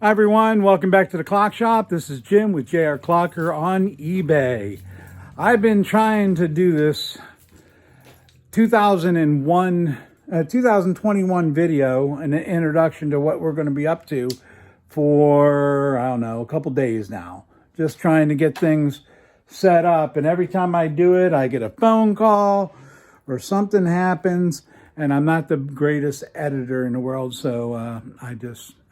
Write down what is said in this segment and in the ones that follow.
Hi everyone, welcome back to the Clock Shop. This is Jim with JR Clocker on eBay. I've been trying to do this 2021 video, an introduction to what we're going to be up to for, I don't know, a couple days now. Just trying to get things set up, and every time I do it, I get a phone call or something happens, and I'm not the greatest editor in the world, so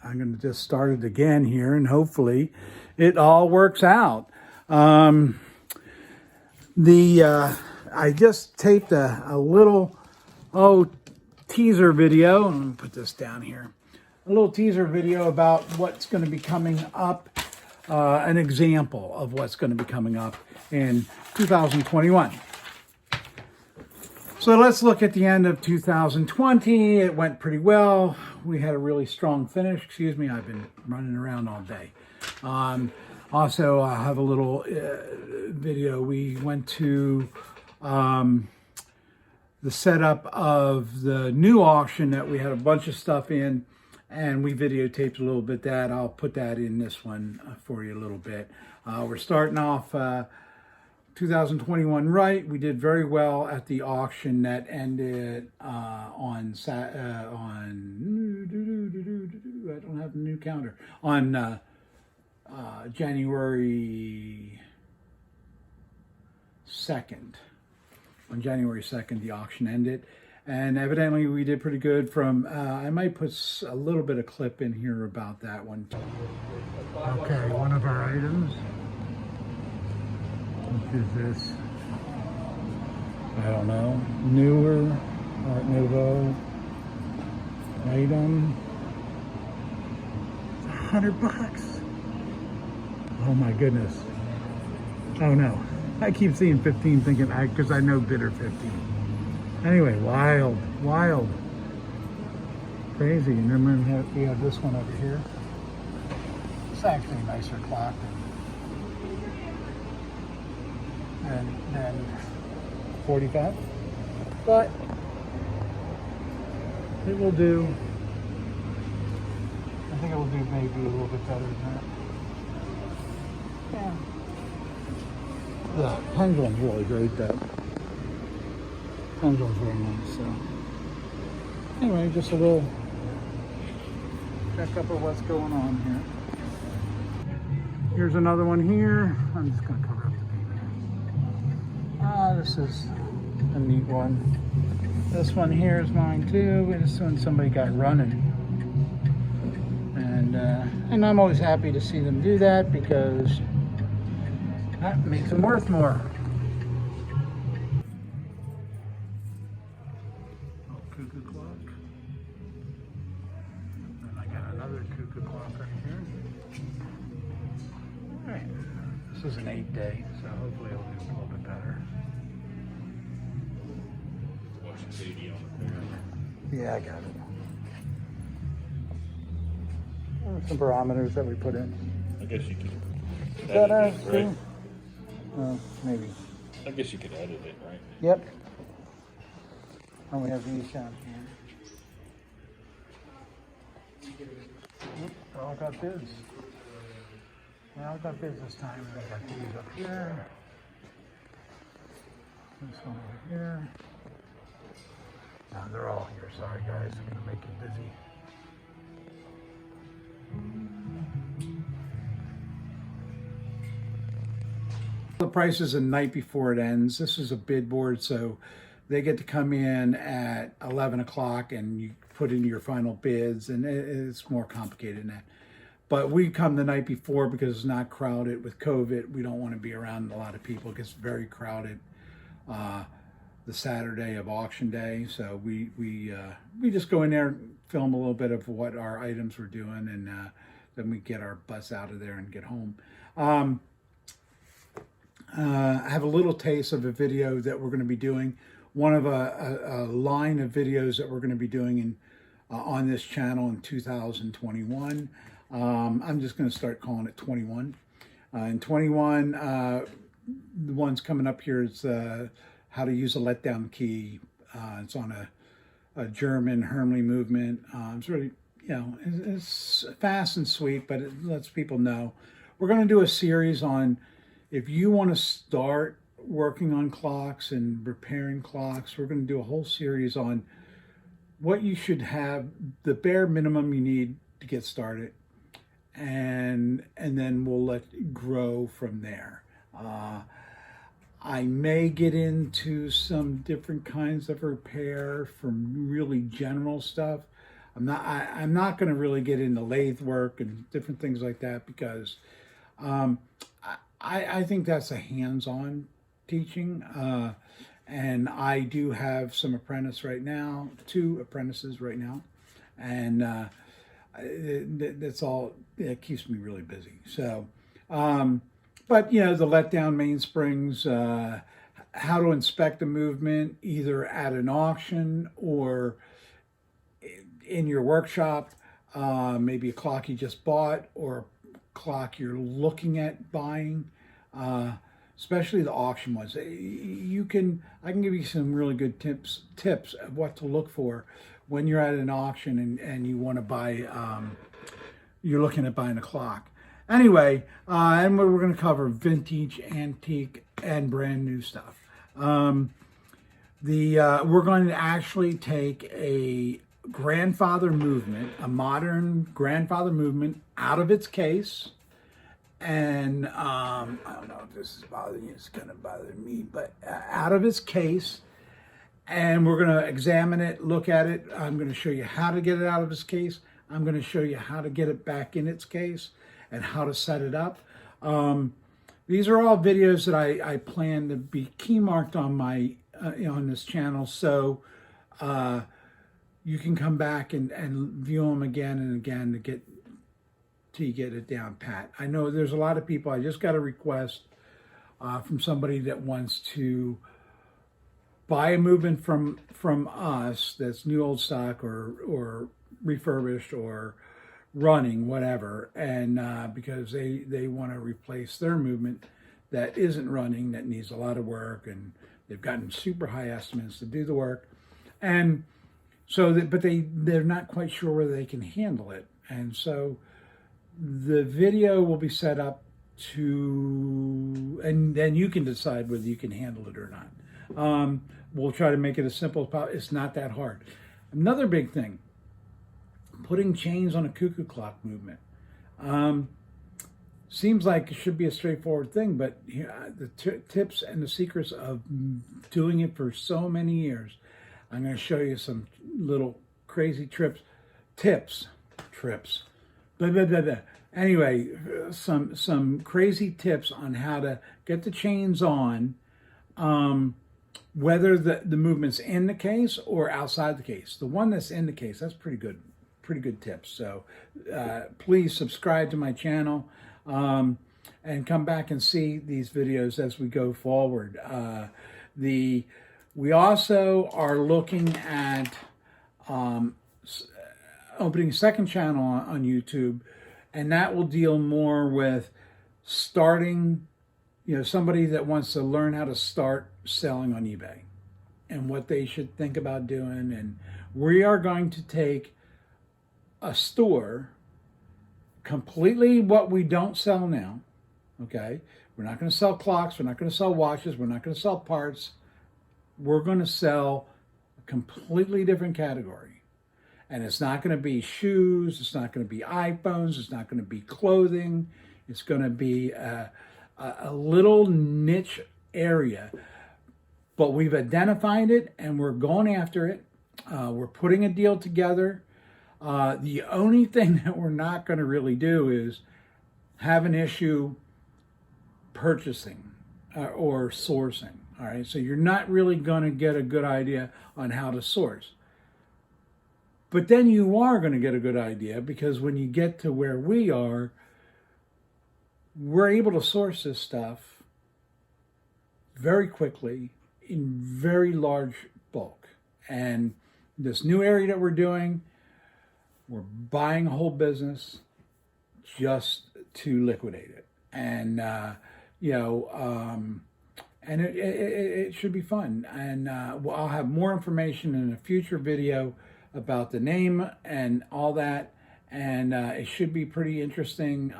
I'm going to just start it again here, and hopefully it all works out. I just taped a little teaser video. I'm going to put this down here. A little teaser video about what's going to be coming up, an example of what's going to be coming up in 2021. So let's look at the end of 2020. It went pretty well. We had a really strong finish. Excuse me, I've been running around all day. Also, I have a little video. We went to the setup of the new auction that we had a bunch of stuff in, and we videotaped a little bit that. I'll put that in this one for you a little bit. We're starting off 2021 right. We did very well at the auction that ended on I don't have the new calendar, on January 2nd. On January 2nd, the auction ended, and evidently we did pretty good. From I might put a little bit of clip in here about that one. Okay, one of our items. What is this? I don't know. Newer Art Nouveau item. $100. Oh my goodness. Oh no. I keep seeing 15 thinking, because I know bidder 15. Anyway, wild. Crazy. And then we have this one over here. It's actually a nicer clock than 45. But it will do. I think it will do maybe a little bit better than that. Yeah. The pendulum's really great though. Pendulum's very nice. So anyway, just a little check up of what's going on here. Here's another one here. I'm just going to cover up the baby. This is a neat one. This one here is mine too. This one somebody got running. And I'm always happy to see them do that, because that makes them worth more. Oh, cuckoo clock. And I got another cuckoo clock right here. All right. This is an 8-day, so hopefully it'll do a little bit better. Yeah, I got it. Some barometers that we put in. I guess you could Right? Maybe. I guess you could edit it, right? Yep. And we have these down here. They all got bids. They all got bids this time. We got these up here. This one over here. No, they're all here. Sorry guys, I'm gonna make you busy. The price is the night before it ends. This is a bid board, so they get to come in at 11 o'clock and you put in your final bids, and it's more complicated than that. But we come the night before because it's not crowded with COVID. We don't want to be around a lot of people. It gets very crowded the Saturday of auction day. So we just go in there and film a little bit of what our items we're doing, and then we get our bus out of there and get home. I have a little taste of a video that we're going to be doing. One of a line of videos that we're going to be doing on this channel in 2021. I'm just going to start calling it 21. In 21, the ones coming up here is how to use a letdown key. It's on a German Hermle movement. It's really it's fast and sweet, but it lets people know. We're going to do a series on if you want to start working on clocks and repairing clocks. We're going to do a whole series on what you should have, the bare minimum you need to get started, and then we'll let it grow from there. I may get into some different kinds of repair from really general stuff. I'm not going to really get into lathe work and different things like that because I think that's a hands-on teaching. And I do have some apprentices right now, 2 apprentices right now, and that's all. It keeps me really busy. So, but the letdown mainsprings, how to inspect a movement either at an auction or in your workshop, maybe a clock you just bought or a clock you're looking at buying. Especially the auction ones. I can give you some really good tips of what to look for when you're at an auction and you want to buy, you're looking at buying a clock. Anyway, and we're going to cover vintage, antique, and brand new stuff. We're going to actually take a grandfather movement, a modern grandfather movement, out of its case. And I don't know if this is bothering you, it's going to bother me, but out of its case, and we're going to examine it, look at it. I'm going to show you how to get it out of its case. I'm going to show you how to get it back in its case and how to set it up. These are all videos that I plan to be key marked on my on this channel, so you can come back and view them again and again to get it down pat. I know there's a lot of people. I just got a request from somebody that wants to buy a movement from us that's new old stock or refurbished or running, whatever, and because they want to replace their movement that isn't running, that needs a lot of work, and they've gotten super high estimates to do the work, and so but they're not quite sure whether they can handle it, and so the video will be set up and then you can decide whether you can handle it or not. We'll try to make it as simple as possible. It's not that hard. Another big thing, putting chains on a cuckoo clock movement. Seems like it should be a straightforward thing, but the tips and the secrets of doing it for so many years. I'm going to show you some little crazy tips. Blah, blah, blah, blah. Anyway, some crazy tips on how to get the chains on, whether the movement's in the case or outside the case. The one that's in the case, that's pretty good tips. So please subscribe to my channel and come back and see these videos as we go forward. We also are looking at opening a second channel on YouTube, and that will deal more with starting, somebody that wants to learn how to start selling on eBay and what they should think about doing. And we are going to take a store, completely what we don't sell now, okay? We're not going to sell clocks, we're not going to sell watches, we're not going to sell parts. We're going to sell a completely different category. And it's not going to be shoes, it's not going to be iPhones, it's not going to be clothing. It's going to be a little niche area. But we've identified it and we're going after it. We're putting a deal together. The only thing that we're not going to really do is have an issue purchasing or sourcing. All right, so you're not really going to get a good idea on how to source. But then you are going to get a good idea, because when you get to where we are, we're able to source this stuff very quickly in very large bulk. And this new area that we're doing, we're buying a whole business just to liquidate it. And, and it should be fun. And I'll have more information in a future video about the name and all that, and it should be pretty interesting.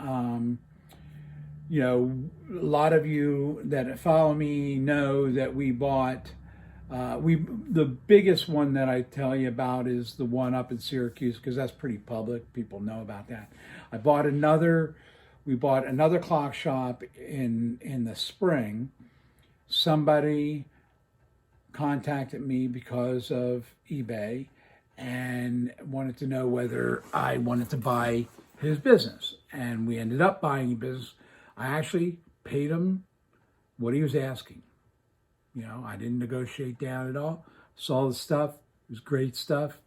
You know, a lot of you that follow me know that we bought. The biggest one that I tell you about is the one up in Syracuse, because that's pretty public. People know about that. We bought another clock shop in the spring. Somebody contacted me because of eBay and wanted to know whether I wanted to buy his business. And we ended up buying his business. I actually paid him what he was asking. You know, I didn't negotiate down at all. Saw the stuff. It was great stuff.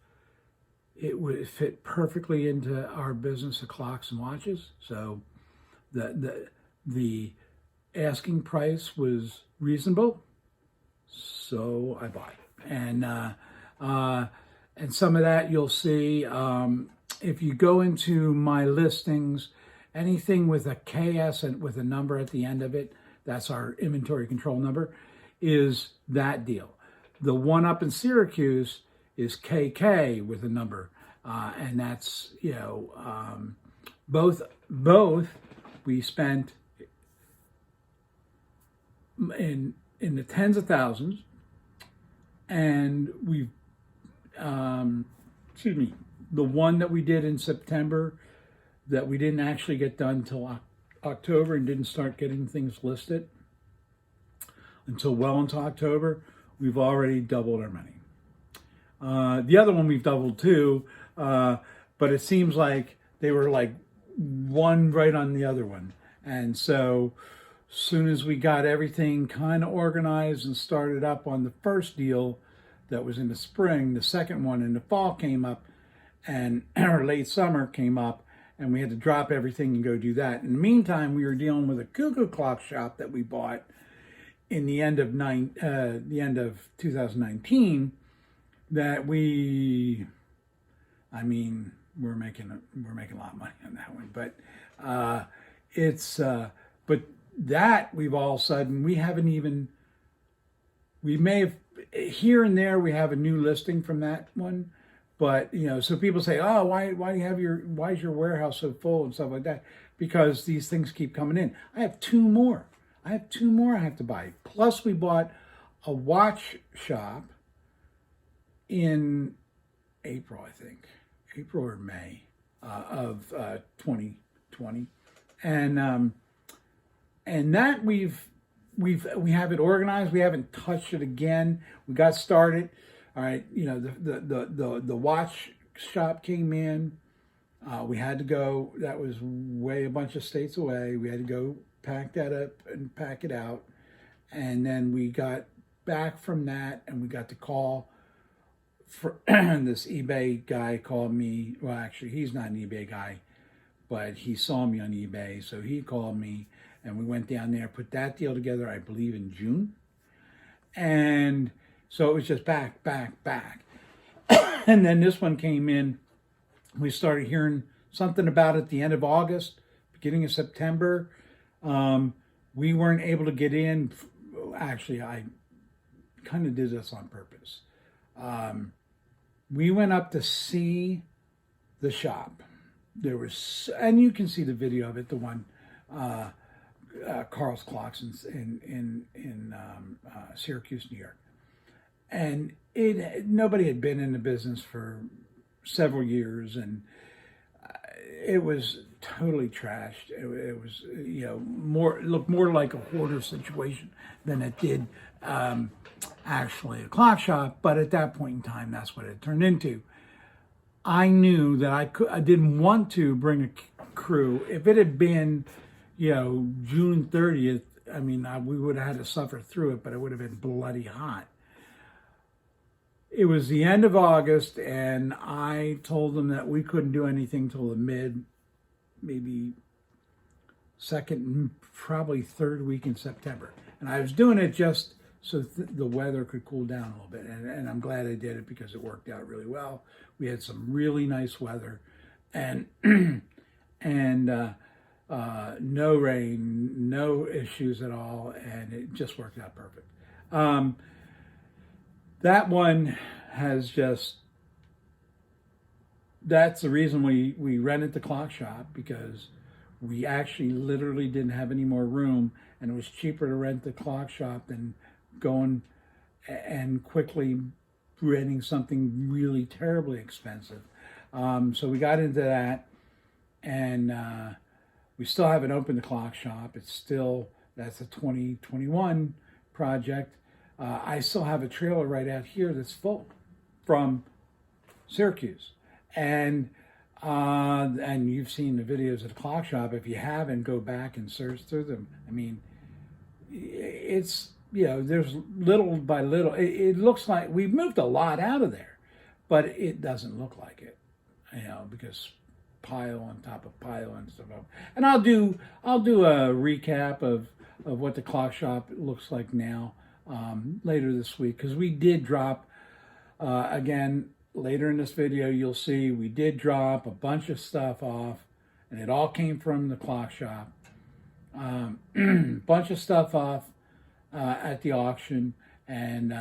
It would fit perfectly into our business of clocks and watches. So the asking price was reasonable. So I bought it. And some of that you'll see. If you go into my listings, anything with a KS and with a number at the end of it, that's our inventory control number, is that deal. The one up in Syracuse is KK with a number, and that's, you know, both we spent in the tens of thousands, and we excuse me, the one that we did in September that we didn't actually get done until October and didn't start getting things listed until well into October, we've already doubled our money. The other one we've doubled too, but it seems like they were like one right on the other one. And so soon as we got everything kind of organized and started up on the first deal that was in the spring, the second one in the fall came up, and our late summer came up, and we had to drop everything and go do that. In the meantime, we were dealing with a cuckoo clock shop that we bought in the end of 2019 that we're making a lot of money on that one, but but that we've all of a sudden, we may have here and there we have a new listing from that one, but you know, so people say, oh, why is your warehouse so full and stuff like that? Because these things keep coming in. I have two more I have to buy. Plus we bought a watch shop in April, I think, April or May of 2020, and that we have it organized. We haven't touched it again. We got started. All right, you know, the watch shop came in. We had to go. That was a bunch of states away. We had to go pack that up and pack it out, and then we got back from that, and we got the call. For this eBay guy called me. Well, actually, he's not an eBay guy, but he saw me on eBay, so he called me, and we went down there, put that deal together, I believe in June. And so it was just back. And then this one came in. We started hearing something about it at the end of August, beginning of September. We weren't able to get in. Actually, I kind of did this on purpose. We went up to see the shop. There was, and you can see the video of it, the one, Carl's Clocks in Syracuse, New York. And nobody had been in the business for several years, and it was totally trashed. It was, you know, it looked more like a hoarder situation than it did actually a clock shop. But at that point in time, that's what it turned into. I knew that I didn't want to bring a crew. If it had been, you know, June 30th, I mean, we would have had to suffer through it, but it would have been bloody hot. It was the end of August, and I told them that we couldn't do anything till the maybe second, probably third week in September. And I was doing it just so the weather could cool down a little bit. And I'm glad I did it because it worked out really well. We had some really nice weather, and no rain, no issues at all, and it just worked out perfect. That one has just that's the reason we rented the clock shop, because we actually literally didn't have any more room, and it was cheaper to rent the clock shop than going and quickly renting something really terribly expensive. So we got into that, and we still haven't opened the clock shop. That's a 2021 project. I still have a trailer right out here that's full from Syracuse, and you've seen the videos of the clock shop. If you haven't, go back and search through them. I mean, it's, there's little by little. It looks like we've moved a lot out of there, but it doesn't look like it, because pile on top of pile and stuff. And I'll do a recap of what the clock shop looks like now later this week, because we did drop again later in this video. You'll see we did drop a bunch of stuff off, and it all came from the clock shop. Bunch of stuff off at the auction, and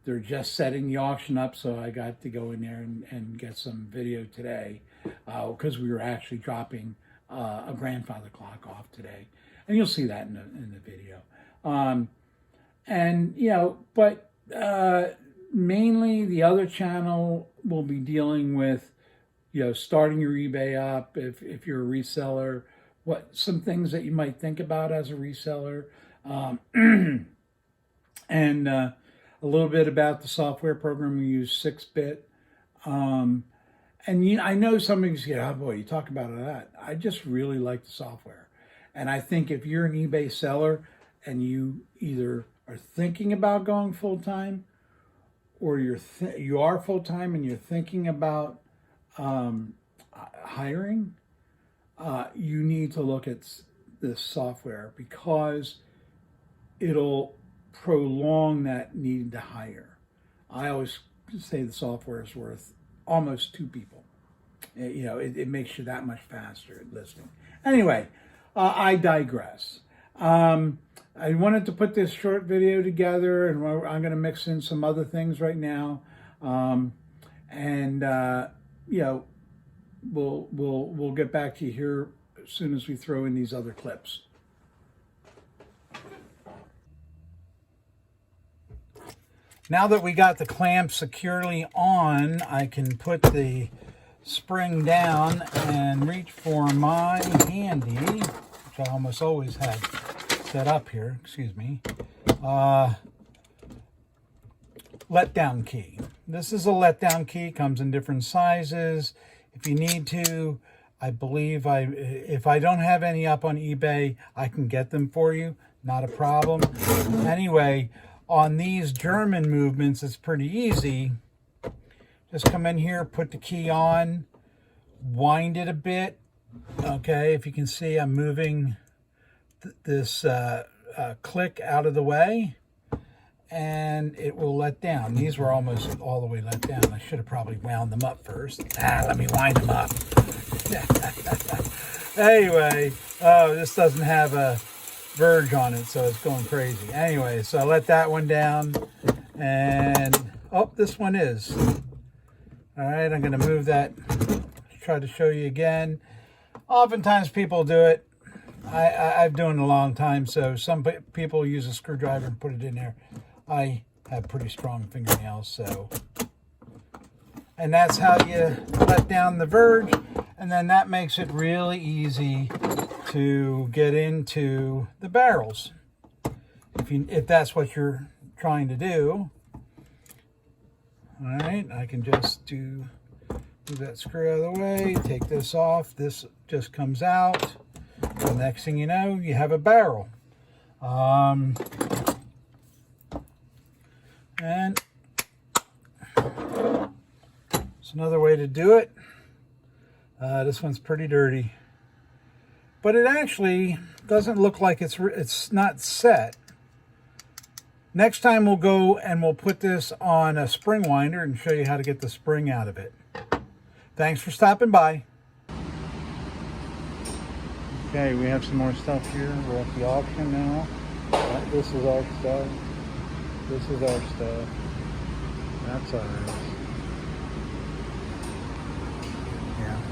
they're just setting the auction up, so I got to go in there and get some video today, because we were actually dropping a grandfather clock off today, and you'll see that in the video. But mainly the other channel will be dealing with, starting your eBay up if you're a reseller, some things that you might think about as a reseller, and a little bit about the software program we use, 6-bit. And I know some of you say, oh boy, you talk about that. I just really like the software. And I think if you're an eBay seller and you either are thinking about going full-time, or you are full-time and you're thinking about hiring, you need to look at this software, because it'll prolong that need to hire. I always say the software is worth almost 2 people. It makes you that much faster at listing. Anyway, I digress. I wanted to put this short video together, and I'm going to mix in some other things right now, we'll get back to you here as soon as we throw in these other clips. Now that we got the clamp securely on, I can put the spring down and reach for my handy, which I almost always had set up here, Letdown Key. This is a Letdown Key, comes in different sizes. If you need to, I believe if I don't have any up on eBay, I can get them for you, not a problem. Anyway, on these German movements, it's pretty easy. Just come in here, put the key on, wind it a bit. Okay, if you can see, I'm moving this click out of the way, and it will let down. These were almost all the way let down. I should have probably wound them up first. Let me wind them up. Anyway, this doesn't have a verge on it, so it's going crazy. Anyway, so I let that one down, and this one is. All right, I'm going to move that, try to show you again. Oftentimes people do it. I've done it a long time, so some people use a screwdriver and put it in there. I have pretty strong fingernails, so. And that's how you let down the verge, and then that makes it really easy to get into the barrels, if that's what you're trying to do. All right, I can just move that screw out of the way, take this off. This just comes out. The next thing you know, you have a barrel. And it's another way to do it. This one's pretty dirty, but it actually doesn't look like it's not set. Next time we'll go and we'll put this on a spring winder and show you how to get the spring out of it. Thanks for stopping by. Okay, we have some more stuff here. We're at the auction now. This is our stuff. This is our stuff. That's ours.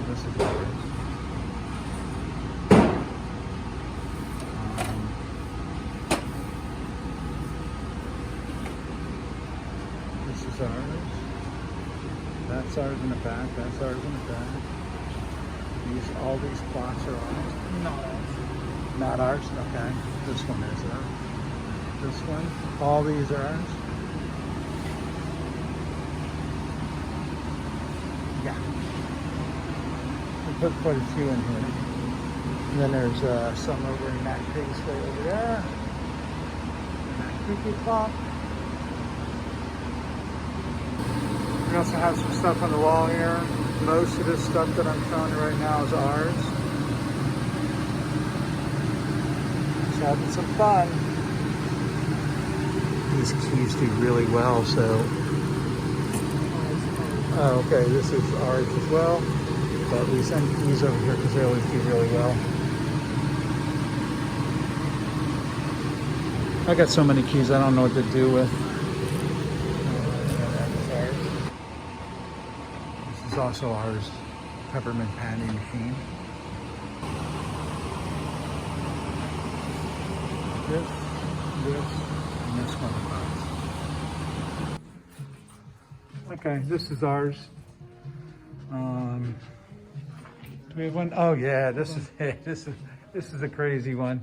This is ours. This is ours. That's ours in the back. That's ours in the back. All these clocks are ours. Not ours. Not ours? Okay. This one is though. This one. All these are ours. Yeah. We put quite a few in here. And then there's some over in that case way over there. And that creaky clock. We also have some stuff on the wall here. Most of this stuff that I'm showing you right now is ours. Just having some fun. These keys do really well, so. Oh, okay, this is ours as well. But we send keys over here because they always do really well. I got so many keys I don't know what to do with. This is also ours, peppermint panty machine. This, and this one is ours. Okay, this is ours. Do we have one? Oh yeah, this is it. This is a crazy one.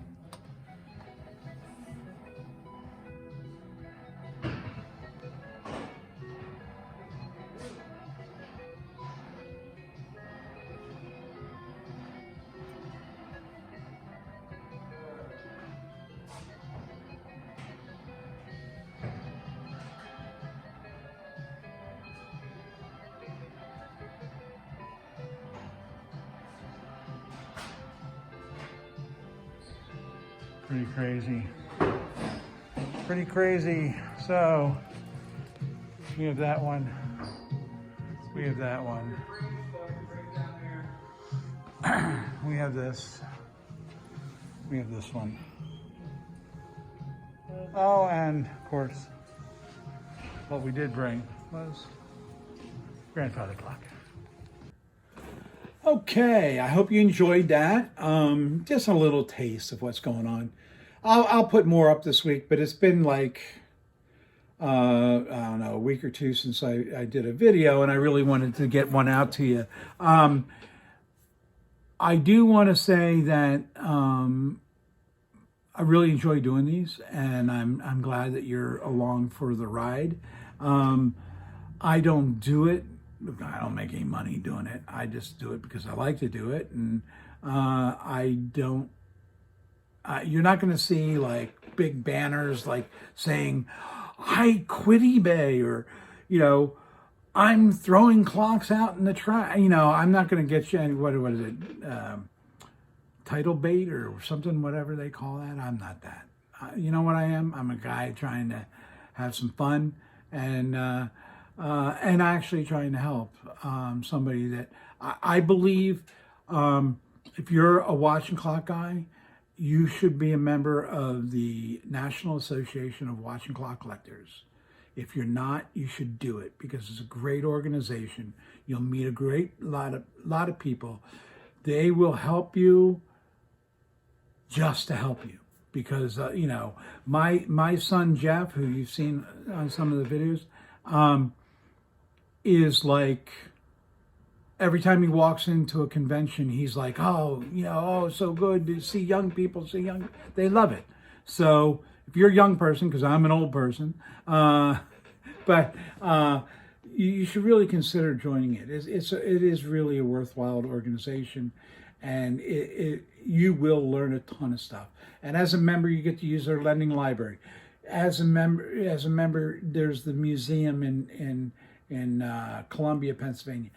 Pretty crazy. Pretty crazy. So we have that one. We have that one. We have this. We have this one. Oh, and of course, what we did bring was grandfather clock. Okay, I hope you enjoyed that. Just a little taste of what's going on. I'll put more up this week, but it's been like, I don't know, a week or two since I did a video, and I really wanted to get one out to you. I do want to say that I really enjoy doing these, and I'm glad that you're along for the ride. I don't do it. I don't make any money doing it. I just do it because I like to do it, and I don't. You're not going to see like big banners like saying, "I quit eBay," or, you know, "I'm throwing clocks out in the trash." You know, I'm not going to get you any, what is it, title bait or something, whatever they call that. I'm not that. You know what I am? I'm a guy trying to have some fun and actually trying to help somebody that I believe if you're a watch and clock guy, you should be a member of the National Association of Watch and Clock Collectors. If you're not, you should do it because it's a great organization. You'll meet a great lot of people. They will help you just to help you because you know, my son Jeff, who you've seen on some of the videos, is like, every time he walks into a convention, he's like, "Oh, you know, oh, so good to see young people, they love it." So if you're a young person, because I'm an old person, but you should really consider joining it. It is really a worthwhile organization, and you will learn a ton of stuff. And as a member, you get to use their lending library. As a member, there's the museum in Columbia, Pennsylvania.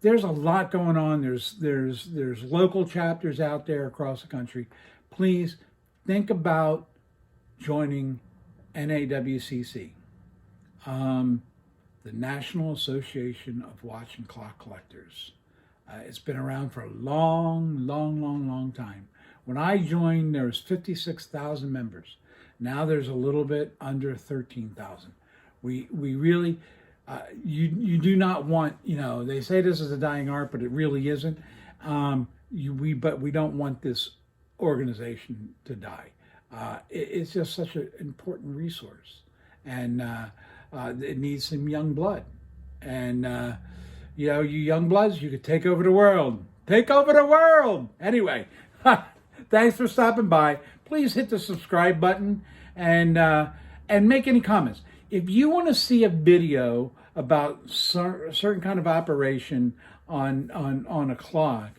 There's a lot going on. There's local chapters out there across the country. Please think about joining NAWCC, the National Association of Watch and Clock Collectors. It's been around for a long time. When I joined, there was 56,000 members. Now there's a little bit under 13,000. We really, You do not want, they say this is a dying art, but it really isn't. But we don't want this organization to die. It's just such an important resource, and it needs some young blood. And you young bloods, you could take over the world. Take over the world. Anyway, thanks for stopping by. Please hit the subscribe button and make any comments. If you want to see a video about certain kind of operation on a clock,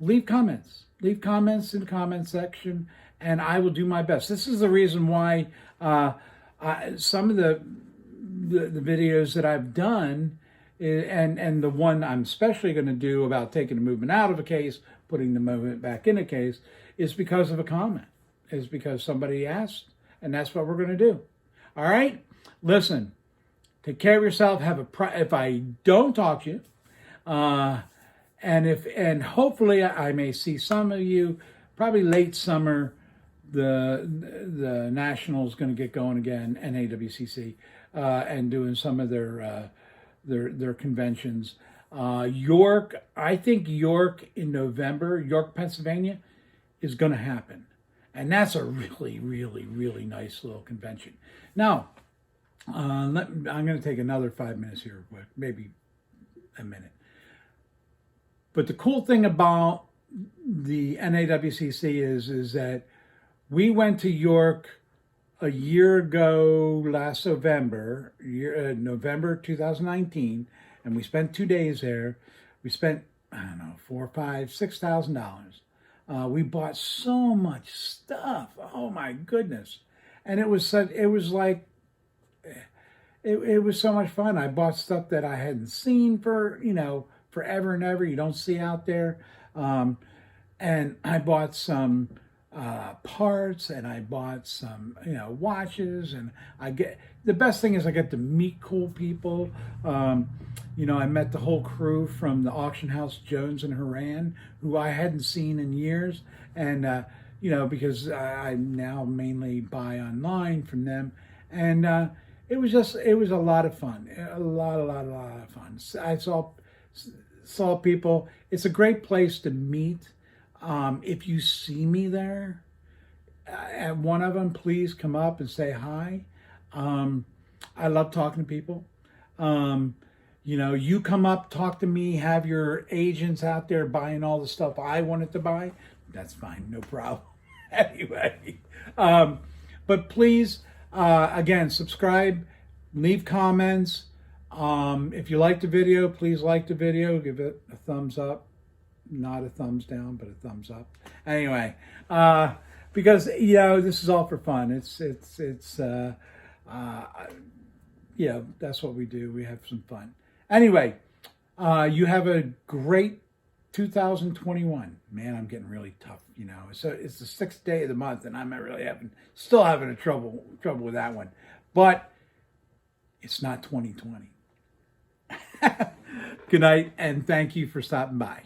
leave comments. Leave comments in the comment section, and I will do my best. This is the reason why some of the videos that I've done, and the one I'm especially going to do about taking the movement out of a case, putting the movement back in a case, is because of a comment. Is because somebody asked, and that's what we're going to do. All right? Listen, take care of yourself. If I don't talk to you, and hopefully I may see some of you probably late summer. The Nationals going to get going again, NAWCC, and doing some of their conventions. York, I think York in November, York, Pennsylvania, is going to happen. And that's a really, really, really nice little convention. Now, I'm going to take another 5 minutes here, maybe a minute. But the cool thing about the NAWCC is that we went to York a year ago last November, November 2019, and we spent 2 days there. We spent, I don't know, $4,000, $5,000, $6,000. We bought so much stuff. Oh my goodness. And it was so much fun. I bought stuff that I hadn't seen for, forever and ever. You don't see out there. And I bought some parts, and I bought some, watches, and the best thing is I get to meet cool people. I met the whole crew from the auction house, Jones and Horan, who I hadn't seen in years. And, because I now mainly buy online from them. And it was a lot of fun, a lot of fun. I saw people. It's a great place to meet. If you see me there at one of them, please come up and say hi. I love talking to people. You come up, talk to me, have your agents out there buying all the stuff I wanted to buy. That's fine, no problem. Anyway, but please, again, subscribe, leave comments. If you like the video, please like the video, give it a thumbs up. Not a thumbs down, but a thumbs up. Anyway, because this is all for fun. It's that's what we do. We have some fun. Anyway, you have a great 2021. Man, I'm getting really tough. So it's the 6th day of the month, and I'm really still having trouble with that one. But it's not 2020. Good night, and thank you for stopping by.